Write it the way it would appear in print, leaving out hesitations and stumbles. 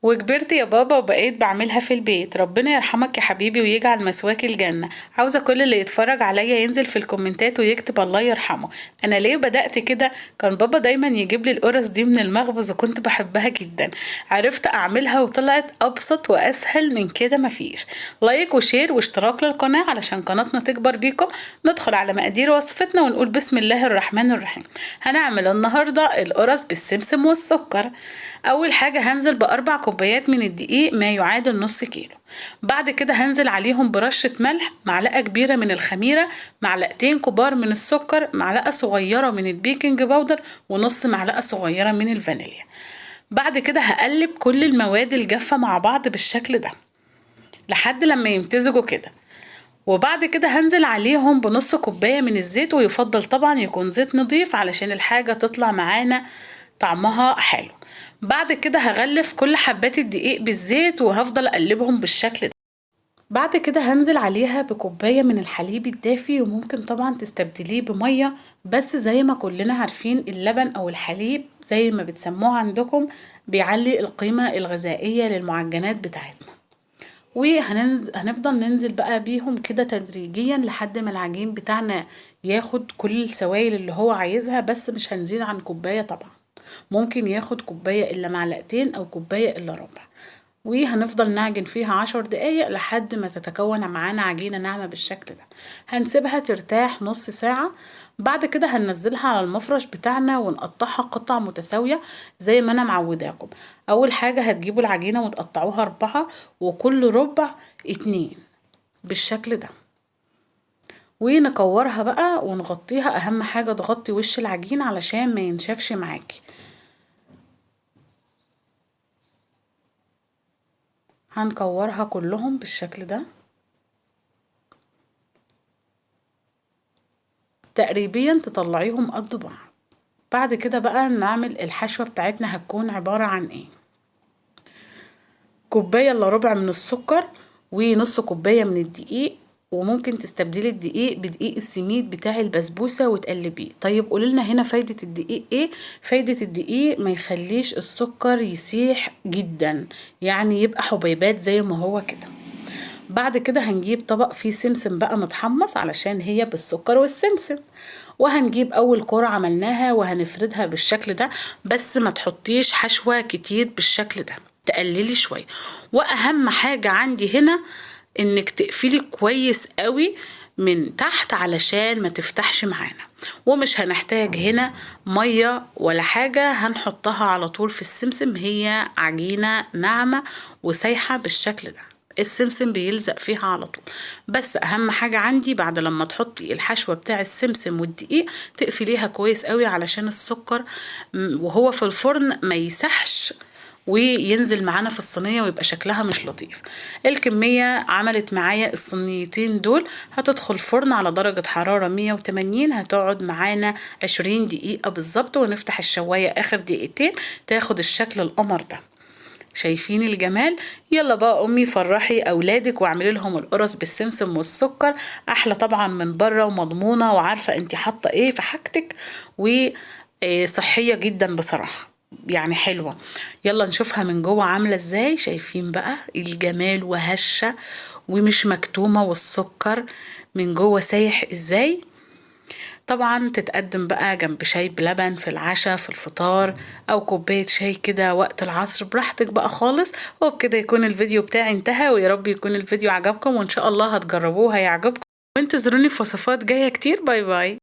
وكبرت يا بابا وبقيت بعملها في البيت. ربنا يرحمك يا حبيبي ويجعل مثواك الجنة. عاوزة كل اللي يتفرج عليا ينزل في الكومنتات ويكتب الله يرحمه. انا ليه بدأت كده؟ كان بابا دايما يجيب لي القرص دي من المخبز وكنت بحبها جدا. عرفت اعملها وطلعت ابسط واسهل من كده مفيش. لايك وشير واشتراك للقناة علشان قناتنا تكبر بيكم. ندخل على مقادير وصفتنا ونقول بسم الله الرحمن الرحيم. هنعمل النهاردة القرص بالسمسم والسكر. اول حاجة هنزل باربع كوبايات من الدقيق ما يعادل نص كيلو. بعد كده هنزل عليهم برشة ملح، معلقة كبيرة من الخميرة، معلقتين كبار من السكر، معلقة صغيرة من البيكنج باودر، ونص معلقة صغيرة من الفانيليا. بعد كده هقلب كل المواد الجافة مع بعض بالشكل ده لحد لما يمتزجوا كده. وبعد كده هنزل عليهم بنص كوباية من الزيت، ويفضل طبعا يكون زيت نضيف علشان الحاجة تطلع معانا طعمها حلو. بعد كده هغلف كل حبات الدقيق بالزيت وهفضل اقلبهم بالشكل ده. بعد كده هنزل عليها بكوباية من الحليب الدافي، وممكن طبعا تستبدليه بمية، بس زي ما كلنا عارفين اللبن او الحليب زي ما بتسموه عندكم بيعلي القيمة الغذائية للمعجنات بتاعتنا. وهنفضل ننزل بقى بيهم كده تدريجيا لحد ما العجين بتاعنا ياخد كل السوائل اللي هو عايزها، بس مش هنزيد عن كوباية طبعا. ممكن ياخد كوباية الا معلقتين او كوباية الا ربع. وهنفضل نعجن فيها 10 دقايق لحد ما تتكون معانا عجينة ناعمة بالشكل ده. هنسيبها ترتاح نص ساعة. بعد كده هننزلها على المفرش بتاعنا ونقطعها قطع متساوية زي ما انا معوداكم. اول حاجة هتجيبوا العجينة وتقطعوها 4 وكل ربع 2 بالشكل ده. ونكورها بقى ونغطيها. اهم حاجة تغطي وش العجين علشان ما ينشفش معاكي. هنكورها كلهم بالشكل ده تقريبا تطلعيهم قد بعض. بعد كده بقى نعمل الحشوة بتاعتنا. هتكون عبارة عن ايه؟ كوباية الا ربع من السكر، ونص كوباية من الدقيق، وممكن تستبدلي الدقيق بدقيق السميد بتاع البسبوسة وتقلبيه. طيب قولولنا هنا فايدة الدقيق ايه؟ فايدة الدقيق ما يخليش السكر يسيح جدا، يعني يبقى حبيبات زي ما هو كده. بعد كده هنجيب طبق فيه سمسم بقى متحمص علشان هي بالسكر والسمسم. وهنجيب اول كرة عملناها وهنفردها بالشكل ده، بس ما تحطيش حشوة كتير بالشكل ده، تقللي شوية. واهم حاجة عندي هنا انك تقفلي كويس قوي من تحت علشان ما تفتحش معانا. ومش هنحتاج هنا مية ولا حاجة، هنحطها على طول في السمسم. هي عجينة ناعمة وسايحة بالشكل ده، السمسم بيلزق فيها على طول. بس اهم حاجة عندي بعد لما تحطي الحشوة بتاع السمسم والدقيق تقفليها كويس قوي علشان السكر وهو في الفرن ما يسحش وينزل معانا في الصينية ويبقى شكلها مش لطيف. الكمية عملت معايا الصينيتين دول. هتدخل فرن على درجة حرارة 180، هتقعد معانا 20 دقيقة بالظبط، ونفتح الشواية اخر دقيقتين تاخد الشكل القمر ده. شايفين الجمال؟ يلا بقى امي فرحي اولادك واعملي لهم القرص بالسمسم والسكر. احلى طبعا من بره ومضمونة وعارفة انتي حاطة ايه في حاجتك، وصحية جدا بصراحة، يعني حلوة. يلا نشوفها من جوه عاملة ازاي. شايفين بقى الجمال وهشة ومش مكتومة، والسكر من جوه سايح ازاي. طبعا تتقدم بقى جنب شاي بلبن في العشاء في الفطار، او كوباية شاي كده وقت العصر، براحتك بقى خالص. وبكده يكون الفيديو بتاعي انتهى، ويا رب يكون الفيديو عجبكم وان شاء الله هتجربوه هيعجبكم. وانتظروني في وصفات جاية كتير. باي باي.